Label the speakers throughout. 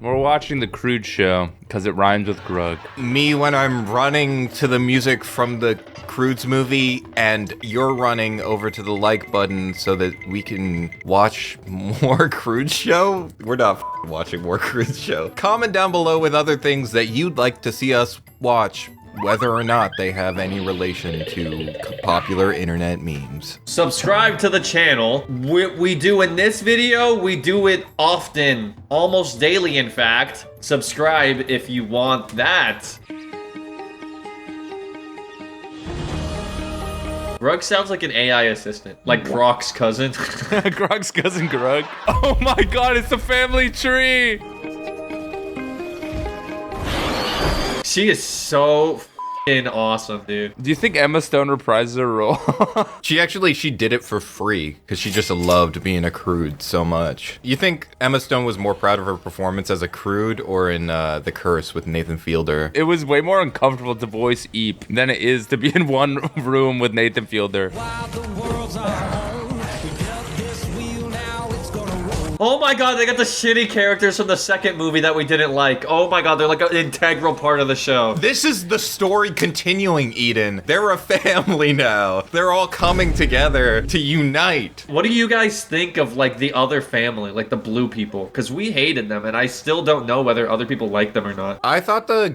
Speaker 1: We're watching the Croods show because it rhymes with Grug.
Speaker 2: Me when I'm running to the music from the Croods movie, and you're running over to the like button so that we can watch more Croods show? We're not watching more Croods show. Comment down below with other things that you'd like to see us watch, whether or not they have any relation to popular internet memes.
Speaker 3: Subscribe to the channel. We do in this video, we do it often, almost daily in fact. Subscribe if you want that. Grug sounds like an AI assistant, like Grok's cousin.
Speaker 1: Grog's cousin Grug. Oh my god, it's a family tree!
Speaker 3: She is so f***ing awesome, dude.
Speaker 1: Do you think Emma Stone reprises her role?
Speaker 2: She did it for free because she just loved being a Crood so much. You think Emma Stone was more proud of her performance as a Crood or in The Curse with Nathan Fielder?
Speaker 1: It was way more uncomfortable to voice Eep than it is to be in one room with Nathan Fielder.
Speaker 3: Oh my god, they got the shitty characters from the second movie that we didn't like. Oh my god, they're like an integral part of the show.
Speaker 2: This is the story continuing, Eden. They're a family now. They're all coming together to unite.
Speaker 3: What do you guys think of like the other family, like the blue people? Because we hated them and I still don't know whether other people like them or not.
Speaker 2: I thought the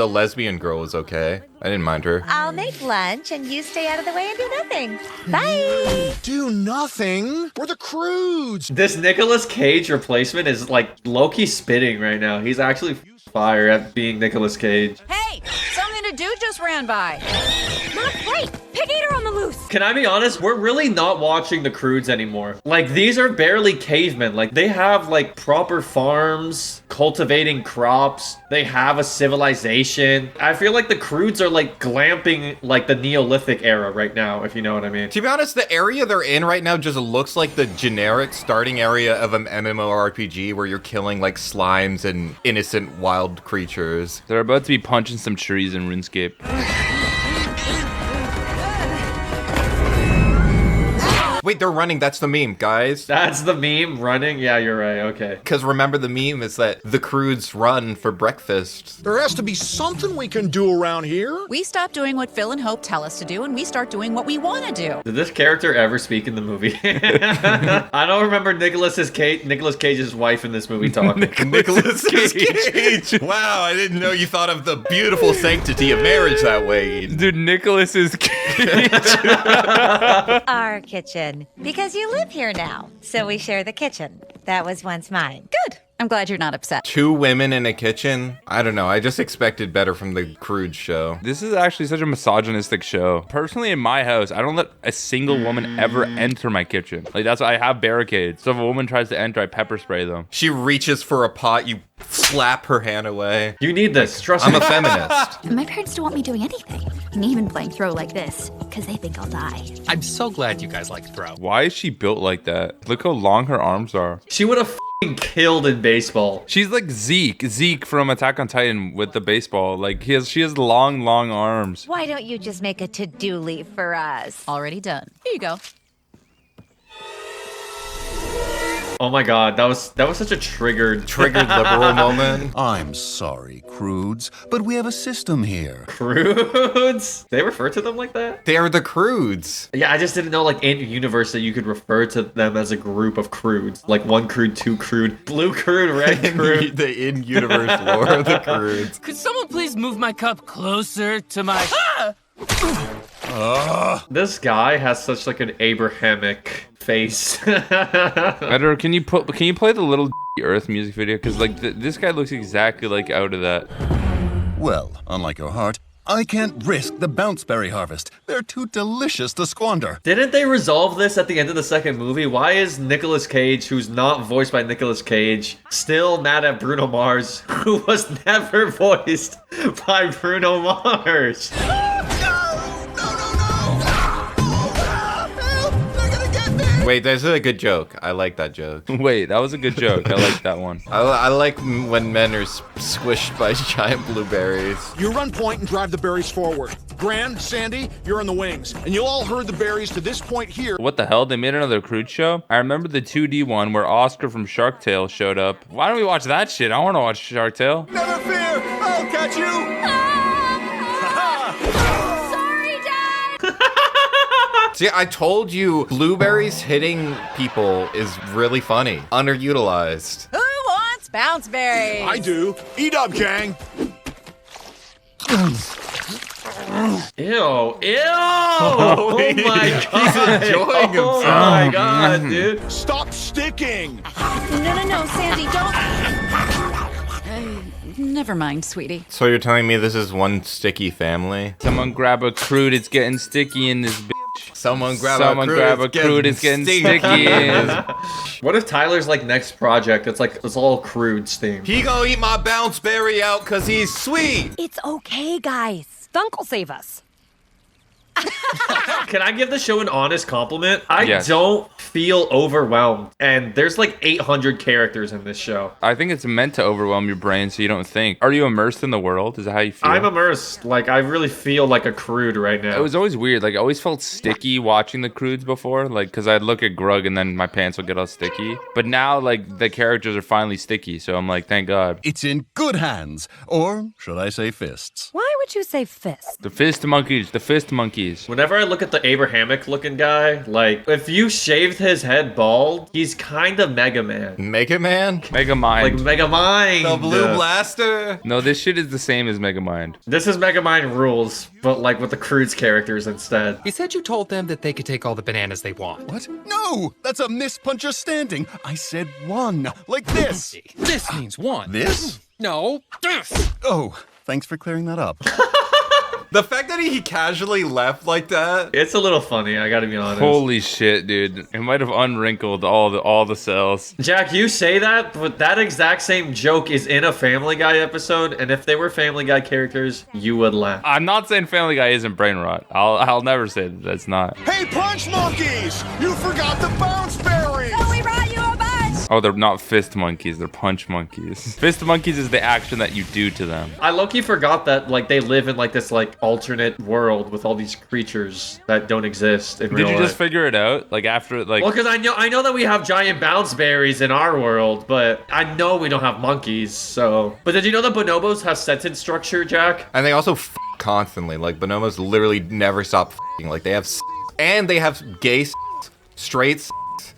Speaker 2: lesbian girl was okay. I didn't mind her.
Speaker 4: I'll make lunch and you stay out of the way and do nothing. Bye!
Speaker 5: Do nothing? We're the Croods!
Speaker 3: This Nicolas Cage replacement is like low-key spitting right now. He's actually fire at being Nicolas Cage.
Speaker 6: Hey, something to do just ran by.
Speaker 4: Not right! Pig eater on the loose!
Speaker 3: Can I be honest? We're really not watching the Croods anymore. Like, these are barely cavemen. Like, they have, like, proper farms, cultivating crops. They have a civilization. I feel like the Croods are, like, glamping, like, the Neolithic era right now, if you know what I mean.
Speaker 2: To be honest, the area they're in right now just looks like the generic starting area of an MMORPG where you're killing, like, slimes and innocent wild creatures.
Speaker 1: They're about to be punching some trees in RuneScape.
Speaker 2: Wait, they're running. That's the meme, guys.
Speaker 3: That's the meme, running? Yeah, you're right, okay.
Speaker 2: Because remember, the meme is that the Croods run for breakfast.
Speaker 5: There has to be something we can do around here.
Speaker 6: We stop doing what Phil and Hope tell us to do, and we start doing what we want to do.
Speaker 3: Did this character ever speak in the movie? I don't remember Nicolas Cage's wife in this movie talking.
Speaker 2: Nicolas Cage. Wow, I didn't know you thought of the beautiful sanctity of marriage that way.
Speaker 1: Dude, Nicolas is Cage.
Speaker 4: Our kitchen. Because you live here now, so we share the kitchen. That was once mine.
Speaker 6: Good. I'm glad you're not upset.
Speaker 2: 2 women in a kitchen? I don't know. I just expected better from the Croods show.
Speaker 1: This is actually such a misogynistic show. Personally, in my house, I don't let a single woman ever enter my kitchen. Like, that's why I have barricades. So if a woman tries to enter, I pepper spray them.
Speaker 2: She reaches for a pot, you slap her hand away.
Speaker 3: You need this, trust me.
Speaker 2: I'm a feminist.
Speaker 7: My parents don't want me doing anything, and even playing throw like this, because they think I'll die.
Speaker 8: I'm so glad you guys like throw.
Speaker 1: Why is she built like that? Look how long her arms are.
Speaker 3: She would have killed in baseball.
Speaker 1: She's like Zeke from Attack on Titan with the baseball. Like, she has long arms.
Speaker 4: Why don't you just make a to-do leave for us?
Speaker 6: Already done. Here you go.
Speaker 3: Oh my god, that was such a triggered
Speaker 2: liberal moment.
Speaker 5: I'm sorry, Croods, but we have a system here.
Speaker 3: Croods? They refer to them like that?
Speaker 2: They're the Croods.
Speaker 3: Yeah, I just didn't know, like, in universe that you could refer to them as a group of Croods. Like, 1 Crood, 2 Crood, blue Crood, red Crood.
Speaker 2: The in-universe lore of the Croods.
Speaker 8: Could someone please move my cup closer to my...
Speaker 3: This guy has such, like, an Abrahamic face.
Speaker 1: Editor, can you play the Little Earth music video? Because, like, this guy looks exactly like out of that.
Speaker 5: Well, unlike your heart, I can't risk the bounceberry harvest. They're too delicious to squander.
Speaker 3: Didn't they resolve this at the end of the second movie? Why is Nicolas Cage, who's not voiced by Nicolas Cage, still mad at Bruno Mars, who was never voiced by Bruno Mars?
Speaker 2: Wait, that's a good joke. I like that joke.
Speaker 1: Wait, that was a good joke. I like that one.
Speaker 2: I like when men are squished by giant blueberries.
Speaker 9: You run point and drive the berries forward. Gran, Sandy, you're in the wings, and you'll all herd the berries to this point here.
Speaker 1: What the hell? They made another Croods show? I remember the 2D one where Oscar from Shark Tale showed up. Why don't we watch that shit? I want to watch Shark Tale.
Speaker 9: Never fear, I'll catch you.
Speaker 7: Sorry, Dad.
Speaker 2: See, I told you, blueberries hitting people is really funny. Underutilized.
Speaker 6: Who wants bounce berries?
Speaker 9: I do. Eat up, gang.
Speaker 3: Ew. Ew. Oh my god.
Speaker 2: He's enjoying himself.
Speaker 3: Oh my god, dude.
Speaker 9: Stop sticking.
Speaker 6: No, Sandy, don't. Never mind, sweetie.
Speaker 2: So you're telling me this is one sticky family?
Speaker 1: Someone grab a Crood. It's getting sticky in this bitch.
Speaker 2: Someone grab
Speaker 1: a Crood. It's getting sticky in this.
Speaker 3: What if Tyler's like next project? It's all Croods themed.
Speaker 2: He gonna eat my bounce berry out cause he's sweet.
Speaker 4: It's okay, guys. Thunk will save us.
Speaker 3: Can I give the show an honest compliment? I
Speaker 1: Yes.
Speaker 3: don't feel overwhelmed. And there's like 800 characters in this show.
Speaker 1: I think it's meant to overwhelm your brain so you don't think. Are you immersed in the world? Is that how you feel?
Speaker 3: I'm immersed. Like, I really feel like a Crood right now.
Speaker 1: It was always weird. Like, I always felt sticky watching the Croods before. Like, because I'd look at Grug and then my pants would get all sticky. But now, like, the characters are finally sticky. So I'm like, thank God.
Speaker 5: It's in good hands, or should I say fists?
Speaker 4: Why would you say fist?
Speaker 1: The fist monkeys. The fist monkeys.
Speaker 3: Whenever I look at the Abrahamic looking guy, like, if you shaved his head bald, he's kind of Mega Man.
Speaker 2: Mega Man?
Speaker 1: Mega Mind.
Speaker 3: Like Mega Mind.
Speaker 2: The blue blaster?
Speaker 1: No, this shit is the same as Mega Mind.
Speaker 3: This is Mega Mind rules, but like with the Croods characters instead.
Speaker 8: You said you told them that they could take all the bananas they want.
Speaker 5: What? No, that's a misunderstanding. I said one, like this.
Speaker 8: This means one.
Speaker 5: This?
Speaker 8: No, this.
Speaker 5: Oh, thanks for clearing that up.
Speaker 2: The fact that he casually left like that.
Speaker 3: It's a little funny, I gotta be honest.
Speaker 1: Holy shit, dude. It might have unwrinkled all the cells.
Speaker 3: Jack, you say that, but that exact same joke is in a Family Guy episode, and if they were Family Guy characters, you would laugh.
Speaker 1: I'm not saying Family Guy isn't brain rot. I'll never say that that's not.
Speaker 9: Hey, punch monkeys! You forgot the bounce berries!
Speaker 7: Oh, we brought you a bunch.
Speaker 1: Oh, they're not fist monkeys. They're punch monkeys. Fist monkeys is the action that you do to them.
Speaker 3: I low-key forgot that, like, they live in, like, this, like, alternate world with all these creatures that don't exist in real
Speaker 1: Did you
Speaker 3: life.
Speaker 1: just figure it out? Like, after, like...
Speaker 3: Well, because I know that we have giant bounce berries in our world, but I know we don't have monkeys, so... But did you know that bonobos have sentence structure, Jack?
Speaker 2: And they also constantly. Like, bonobos literally never stop f***ing. Like, they have and they have gay straight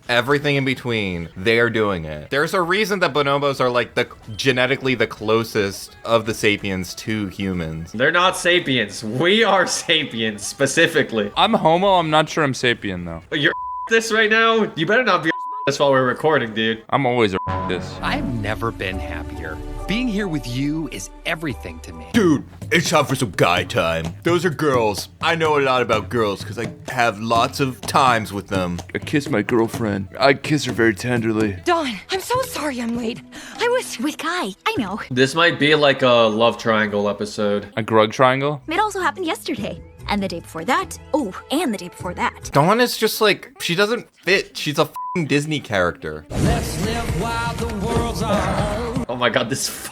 Speaker 2: everything in between. They are doing it. There's a reason that bonobos are, like, genetically the closest of the sapiens to humans.
Speaker 3: They're not sapiens. We are sapiens, specifically.
Speaker 1: I'm homo. I'm not sure I'm sapien, though.
Speaker 3: You're this right now? You better not be this while we're recording, dude.
Speaker 1: I'm always this.
Speaker 8: I've never been happier. Being here with you is everything to me.
Speaker 2: Dude, it's time for some guy time. Those are girls. I know a lot about girls because I have lots of times with them.
Speaker 1: I kiss my girlfriend. I kiss her very tenderly.
Speaker 4: Dawn, I'm so sorry I'm late. I was
Speaker 7: With Kai, I know.
Speaker 3: This might be like a love triangle episode.
Speaker 1: A Grug triangle?
Speaker 7: It also happened yesterday. And the day before that. Oh, and the day before that.
Speaker 2: Dawn is just like, she doesn't fit. She's a f***ing Disney character.
Speaker 10: Let's live while the world's our home.
Speaker 3: Oh my god, this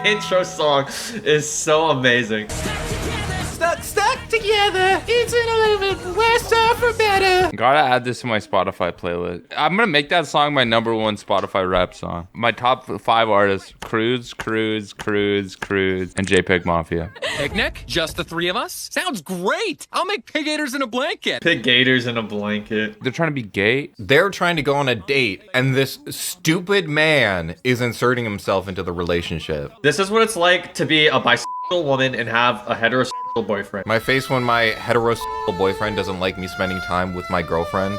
Speaker 3: intro song is so amazing.
Speaker 2: Stuck together, it's in a little bit worse off for better.
Speaker 1: Gotta add this to my Spotify playlist. I'm gonna make that song my #1 Spotify rap song. My top 5 artists: Croods, and JPEG Mafia.
Speaker 8: Picnic? Just the three of us? Sounds great! I'll make pig gators in a blanket.
Speaker 3: Pig gators in a blanket.
Speaker 1: They're trying to be gay.
Speaker 2: They're trying to go on a date, and this stupid man is inserting himself into the relationship.
Speaker 3: This is what it's like to be a bisexual woman and have a heterosexual boyfriend.
Speaker 2: My face when my heterosexual boyfriend doesn't like me spending time with my girlfriend.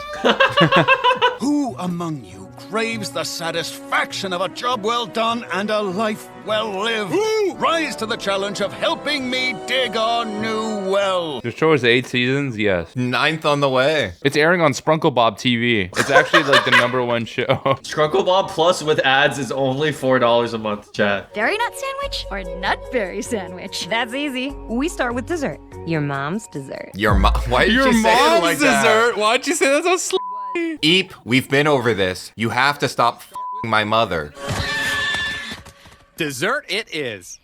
Speaker 9: Who among you craves the satisfaction of a job well done and a life well lived? Who rise to the challenge of helping me dig a new well?
Speaker 1: The show is 8 seasons, yes.
Speaker 2: 9th on the way.
Speaker 1: It's airing on Sprunkle Bob TV. It's actually like the #1 show.
Speaker 3: Trunkle Bob Plus with ads is only $4 a month, chat.
Speaker 7: Dairy nut sandwich or nutberry sandwich?
Speaker 4: That's easy. We start with dessert. Your mom's dessert.
Speaker 2: Your mom? Why did
Speaker 1: Your
Speaker 2: you say it
Speaker 1: mom's
Speaker 2: like
Speaker 1: dessert?
Speaker 2: that?
Speaker 1: Why'd you say that so
Speaker 2: Eep, we've been over this. You have to stop f***ing my mother.
Speaker 8: Dessert it is.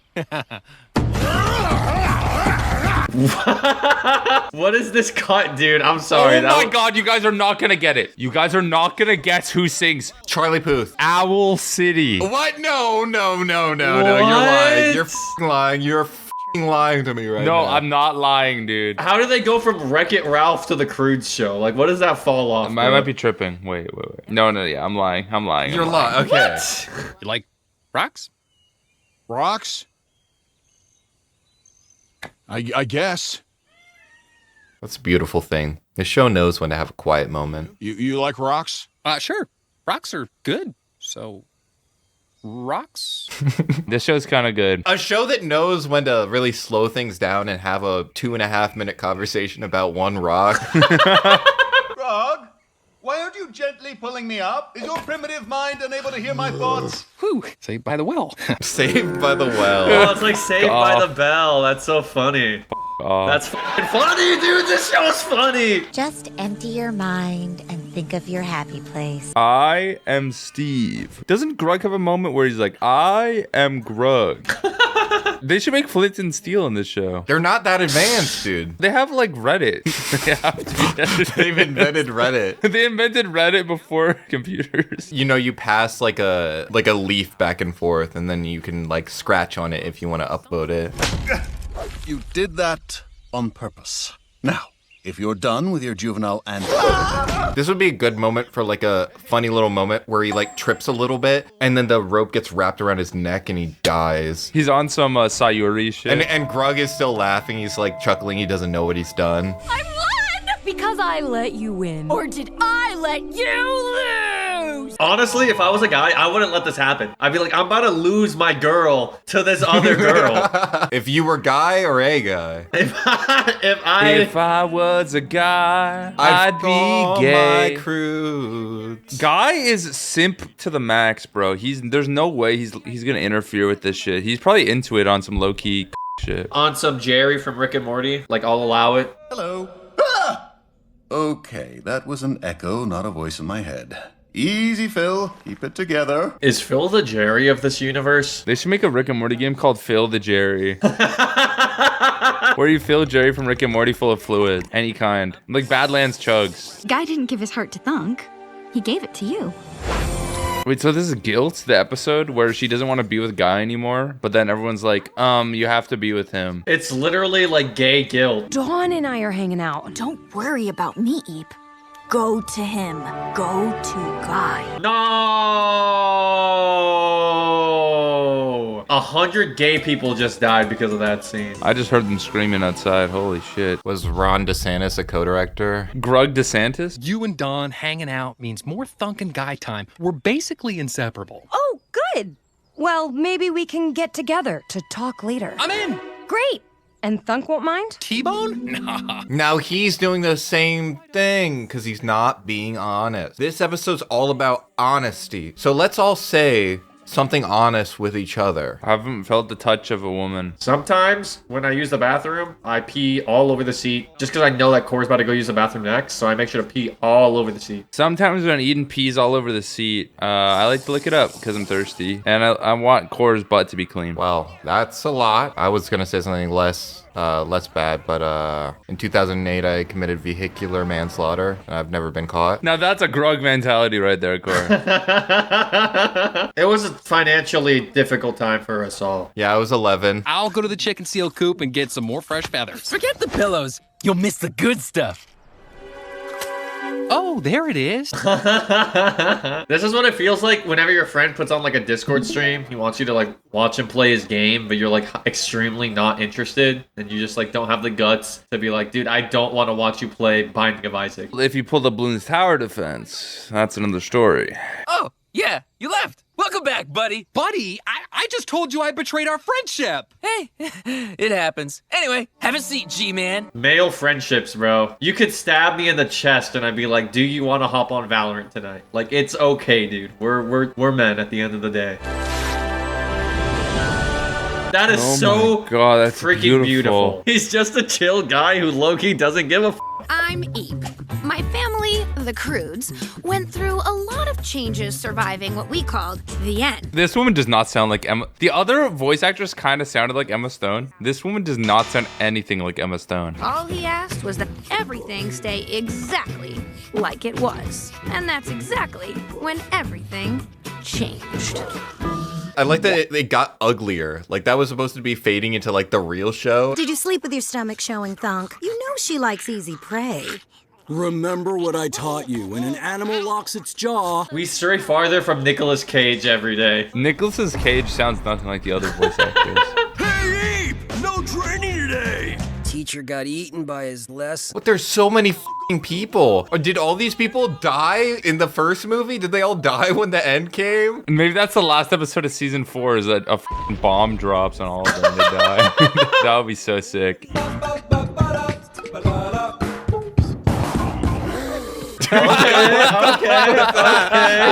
Speaker 3: What is this cut, dude? I'm sorry.
Speaker 1: Oh my god, you guys are not gonna get it. You guys are not gonna guess who sings
Speaker 2: Charlie Puth.
Speaker 1: Owl City.
Speaker 2: What? No. You're lying. You're f***ing lying. You're f***ing lying to me right now.
Speaker 1: No, I'm not lying, dude.
Speaker 3: How do they go from Wreck-It Ralph to the Croods show? Like, what does that fall off?
Speaker 1: I might be tripping. Wait. No, yeah, I'm lying.
Speaker 2: You're lying. Okay.
Speaker 3: What?
Speaker 8: You like rocks?
Speaker 9: Rocks? I guess.
Speaker 2: That's a beautiful thing. The show knows when to have a quiet moment.
Speaker 9: You like rocks?
Speaker 8: Sure. Rocks are good. So, rocks?
Speaker 1: This show's kind of good.
Speaker 2: A show that knows when to really slow things down and have a 2.5-minute conversation about one rock.
Speaker 9: Grug, why aren't you gently pulling me up? Is your primitive mind unable to hear my thoughts?
Speaker 8: Whew. Saved by the well.
Speaker 2: Saved by the well.
Speaker 3: Oh, it's like Saved by the Bell. That's so funny. That's fucking funny, dude. This show's funny.
Speaker 4: Just empty your mind and think of your happy place.
Speaker 1: I am Steve. Doesn't Grug have a moment where he's like, I am Grug? They should make Flint and Steel in this show.
Speaker 2: They're not that advanced, dude.
Speaker 1: They have like Reddit.
Speaker 2: They've invented Reddit.
Speaker 1: They invented Reddit before computers.
Speaker 2: You know, you pass like a leaf back and forth, and then you can like scratch on it if you want to upload it.
Speaker 9: You did that on purpose. Now, if you're done with your juvenile and...
Speaker 2: This would be a good moment for like a funny little moment where he like trips a little bit and then the rope gets wrapped around his neck and he dies.
Speaker 1: He's on some Sayuri shit.
Speaker 2: And Grug is still laughing. He's like chuckling. He doesn't know what he's done.
Speaker 11: I won! Because I let you win. Or did I let you lose?
Speaker 3: Honestly, if I was a guy, I wouldn't let this happen. I'd be like, I'm about to lose my girl to this other girl.
Speaker 2: If you were guy or a guy?
Speaker 3: If
Speaker 1: I was a guy, I'd be gay.
Speaker 2: My Croods.
Speaker 1: Guy is simp to the max, bro. There's no way he's gonna interfere with this shit. He's probably into it on some low key shit.
Speaker 3: On some Jerry from Rick and Morty, like I'll allow it.
Speaker 9: Hello. Okay, that was an echo, not a voice in my head. Easy, Phil. Keep it together.
Speaker 3: Is Phil the Jerry of this universe?
Speaker 1: They should make a Rick and Morty game called Phil the Jerry. Where you fill Jerry from Rick and Morty full of fluid. Any kind. Like Badlands Chugs.
Speaker 7: Guy didn't give his heart to Thunk. He gave it to you.
Speaker 1: Wait, so this is Guilt, the episode where she doesn't want to be with Guy anymore, but then everyone's like, you have to be with him.
Speaker 3: It's literally like gay guilt.
Speaker 11: Dawn and I are hanging out.
Speaker 7: Don't worry about me, Eep. Go to him. Go to Guy.
Speaker 3: No! 100 gay people just died because of that scene.
Speaker 1: I just heard them screaming outside. Holy shit.
Speaker 2: Was Ron DeSantis a co-director?
Speaker 1: Grug DeSantis?
Speaker 8: You and Dawn hanging out means more Thunk and Guy time. We're basically inseparable.
Speaker 11: Oh, good. Well, maybe we can get together to talk later.
Speaker 8: I'm in.
Speaker 11: Great. And Thunk won't mind?
Speaker 8: T-Bone? Nah.
Speaker 2: Now he's doing the same thing because he's not being honest. This episode's all about honesty. So let's all say something honest with each other.
Speaker 1: I haven't felt the touch of a woman.
Speaker 3: Sometimes when I use the bathroom, I pee all over the seat just because I know that Core's about to go use the bathroom next. So I make sure to pee all over the seat.
Speaker 1: Sometimes when Eden pees all over the seat, I like to lick it up because I'm thirsty. And I want Core's butt to be clean.
Speaker 2: Well, that's a lot. I was going to say something less bad, but in 2008 I committed vehicular manslaughter and I've never been caught.
Speaker 1: Now that's a Grug mentality right there, Core.
Speaker 3: It was a financially difficult time for us all.
Speaker 2: Yeah, I was 11.
Speaker 8: I'll go to the chicken seal coop and get some more fresh feathers. Forget the pillows. You'll miss the good stuff. Oh, there it is.
Speaker 3: This is what it feels like whenever your friend puts on like a Discord stream. He wants you to like watch him play his game, but you're like extremely not interested. And you just like don't have the guts to be like, dude, I don't want to watch you play Binding of Isaac.
Speaker 1: If you pull the Bloons Tower defense, that's another story.
Speaker 8: Oh, yeah, you left. Welcome back, buddy. Buddy, I just told you I betrayed our friendship. Hey, it happens. Anyway, have a seat, G-Man.
Speaker 3: Male friendships, bro. You could stab me in the chest and I'd be like, do you want to hop on Valorant tonight? Like, it's okay, dude. We're men at the end of the day. That is so
Speaker 1: that's
Speaker 3: freaking beautiful. He's just a chill guy who low-key doesn't give a f.
Speaker 7: I'm Eep. My family the Croods, went through a lot of changes surviving what we called the end.
Speaker 1: This woman does not sound like Emma. The other voice actress kind of sounded like Emma Stone. This woman does not sound anything like Emma Stone.
Speaker 7: All he asked was that everything stay exactly like it was. And that's exactly when everything changed.
Speaker 2: I like that it got uglier. Like, that was supposed to be fading into, like, the real show.
Speaker 4: Did you sleep with your stomach showing, Thunk? You know she likes easy prey.
Speaker 10: Remember what I taught you. When an animal locks its jaw...
Speaker 3: We stray farther from Nicolas Cage every day.
Speaker 1: Nicolas Cage sounds nothing like the other voice actors.
Speaker 10: Hey, Abe! No training today!
Speaker 12: Teacher got eaten by his less...
Speaker 2: But there's so many f***ing people. Or did all these people die in the first movie? Did they all die when the end came?
Speaker 1: And maybe that's the last episode of season 4 is that a f***ing bomb drops on all of them and they die. That would be so sick.
Speaker 3: Okay.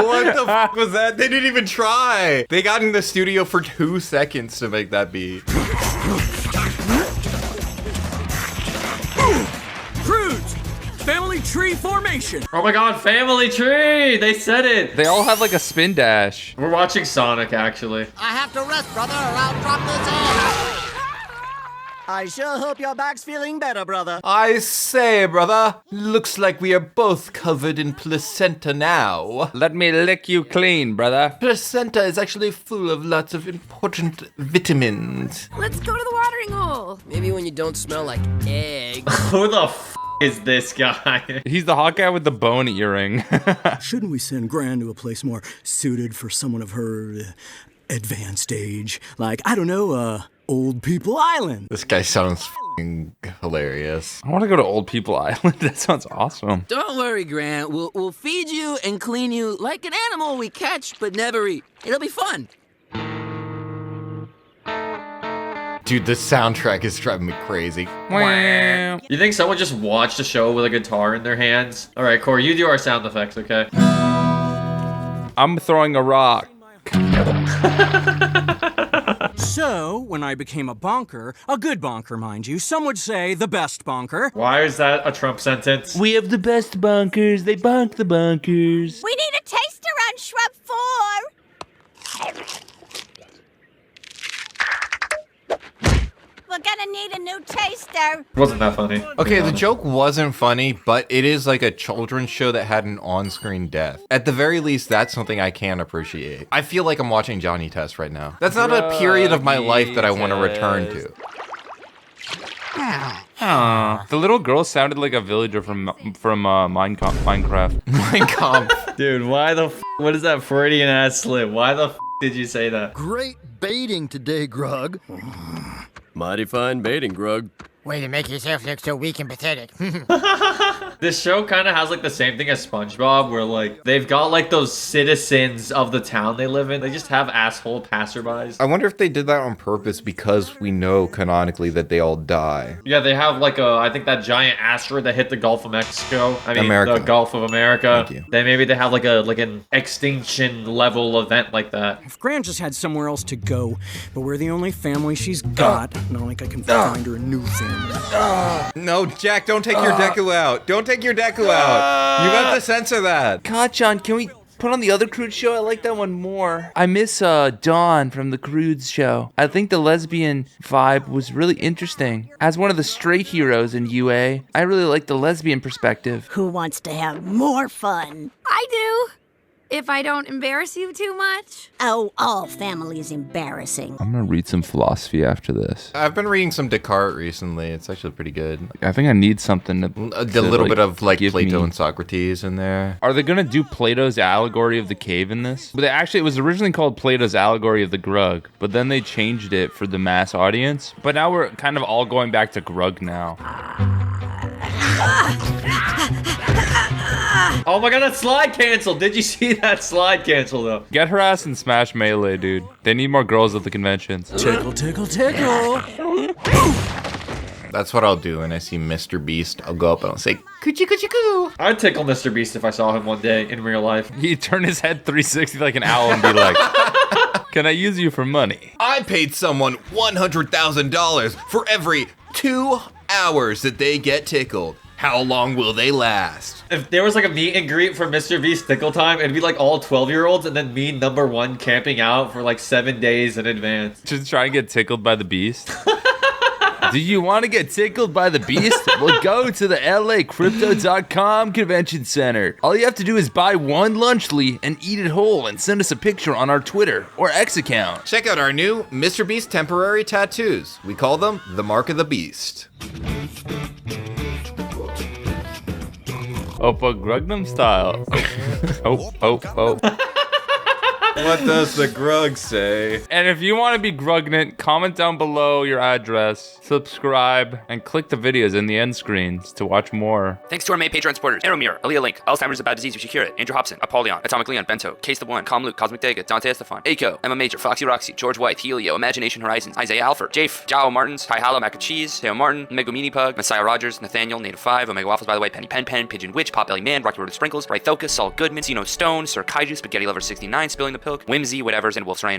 Speaker 2: What the f was that? They didn't even try. They got in the studio for 2 seconds to make that beat.
Speaker 10: Croods! Family tree formation!
Speaker 3: Oh my god, family tree! They said it!
Speaker 1: They all have like a spin dash.
Speaker 3: We're watching Sonic, actually.
Speaker 13: I have to rest, brother, or I'll drop this off. I sure hope your back's feeling better, brother.
Speaker 2: I say, brother, looks like we are both covered in placenta now.
Speaker 1: Let me lick you clean, brother.
Speaker 2: Placenta is actually full of lots of important vitamins.
Speaker 7: Let's go to the watering hole.
Speaker 12: Maybe when you don't smell like egg.
Speaker 3: Who the f is this guy?
Speaker 1: He's the hot guy with the bone earring.
Speaker 10: Shouldn't we send Gran to a place more suited for someone of her advanced age? Like, I don't know, Old People Island.
Speaker 2: This guy sounds f***ing hilarious.
Speaker 1: I want to go to Old People Island. That sounds awesome.
Speaker 8: Don't worry, Grant. We'll feed you and clean you like an animal we catch but never eat. It'll be fun.
Speaker 2: Dude, the soundtrack is driving me crazy.
Speaker 3: You think someone just watched a show with a guitar in their hands? All right, Corey, you do our sound effects, okay?
Speaker 1: I'm throwing a rock.
Speaker 10: So, when I became a bonker, a good bonker, mind you, some would say the best bonker.
Speaker 3: Why is that a Trump sentence?
Speaker 1: We have the best bonkers. They bonk the bonkers.
Speaker 4: We need a taster on Shrub 4. We're gonna need a new taster.
Speaker 3: Wasn't that funny?
Speaker 2: Okay, the joke wasn't funny, but it is like a children's show that had an on-screen death. At the very least, that's something I can appreciate. I feel like I'm watching Johnny Test right now. That's not a period of my life that I want to return to.
Speaker 1: The little girl sounded like a villager from Minecraft.
Speaker 2: Minecraft.
Speaker 3: Dude, why the f what is that Freudian ass slip? Why the f did you say that?
Speaker 9: Great baiting today, Grug.
Speaker 12: Mighty fine baiting, Grug.
Speaker 13: Way to make yourself look so weak and pathetic.
Speaker 3: This show kind of has like the same thing as SpongeBob, where like they've got like those citizens of the town they live in. They just have asshole passerbys.
Speaker 2: I wonder if they did that on purpose because we know canonically that they all die.
Speaker 3: Yeah, they have like I think that giant asteroid that hit the Gulf of Mexico. I mean,
Speaker 2: America.
Speaker 3: the Gulf of America.
Speaker 2: Thank you.
Speaker 3: Then maybe they have like an extinction level event like that.
Speaker 10: If Gran just had somewhere else to go, but we're the only family she's got, not like I can find her a new family.
Speaker 2: No, Jack, don't take your Deku out. Don't take your Deku out. You have to censor that.
Speaker 1: God, John, can we put on the other Croods show? I like that one more. I miss Dawn from the Croods show. I think the lesbian vibe was really interesting. As one of the straight heroes in UA, I really like the lesbian perspective.
Speaker 4: Who wants to have more fun?
Speaker 7: I do. If I don't embarrass you too much.
Speaker 4: Oh, all family's embarrassing.
Speaker 1: I'm gonna read some philosophy after this.
Speaker 2: I've been reading some Descartes recently. It's actually pretty good.
Speaker 1: I think I need something to
Speaker 2: A little bit of like
Speaker 1: give
Speaker 2: Plato
Speaker 1: me-
Speaker 2: and Socrates in there.
Speaker 1: Are they gonna do Plato's allegory of the cave in this? But it was originally called Plato's allegory of the Grug, but then they changed it for the mass audience. But now we're kind of all going back to Grug now.
Speaker 3: Oh my god, that slide canceled. Did you see that slide cancel though?
Speaker 1: Get her ass in Smash Melee, dude. They need more girls at the conventions.
Speaker 10: Tickle, tickle, tickle.
Speaker 2: That's what I'll do when I see Mr. Beast. I'll go up and I'll say, coochie coochie coo.
Speaker 3: I'd tickle Mr. Beast if I saw him one day in real life.
Speaker 1: He'd turn his head 360 like an owl and be like, can I use you for money?
Speaker 2: I paid someone $100,000 for every 2 hours that they get tickled. How long will they last?
Speaker 3: If there was like a meet and greet for Mr. Beast Tickle Time, it'd be like all 12-year-olds and then me, number one, camping out for like 7 days in advance.
Speaker 1: Just try and get tickled by the beast. Do you want to get tickled by the beast? Well, go to the LACrypto.com convention center. All you have to do is buy one lunchly and eat it whole and send us a picture on our Twitter or X account.
Speaker 2: Check out our new Mr. Beast temporary tattoos. We call them the Mark of the Beast.
Speaker 1: Opa Grugnum style. Oh.
Speaker 2: What does the Grug say?
Speaker 1: And if you want to be Grugnant, comment down below your address, subscribe, and click the videos in the end screens to watch more.
Speaker 14: Thanks to our main Patreon supporters: Aeromir, Aaliyah Link, Alzheimer's is a Bad Disease, You Should Hear It, Andrew Hobson, Apollyon, Atomic Leon, Bento, Case the One, Calm Luke, Cosmic Dega, Dante Estefan, Aiko, Emma Major, Foxy Roxy, George White, Helio, Imagination Horizons, Isaiah Alford, Jafe, Jao Martins, Ty Hallow, Mac and Cheese, Theo Martin, Megumini Pug, Messiah Rogers, Nathaniel, Native 5, Omega Waffles, by the way, Penny Pen Pen, Pigeon Witch, Potbelly Man, Rocky Road with Sprinkles, Brighthokus, Saul Goodman, Zeno Stone, Sir Kaiju, Spaghetti Lover 69, Spilling the Pilk, Whimsy, Whatevers, and Wolf's Rain.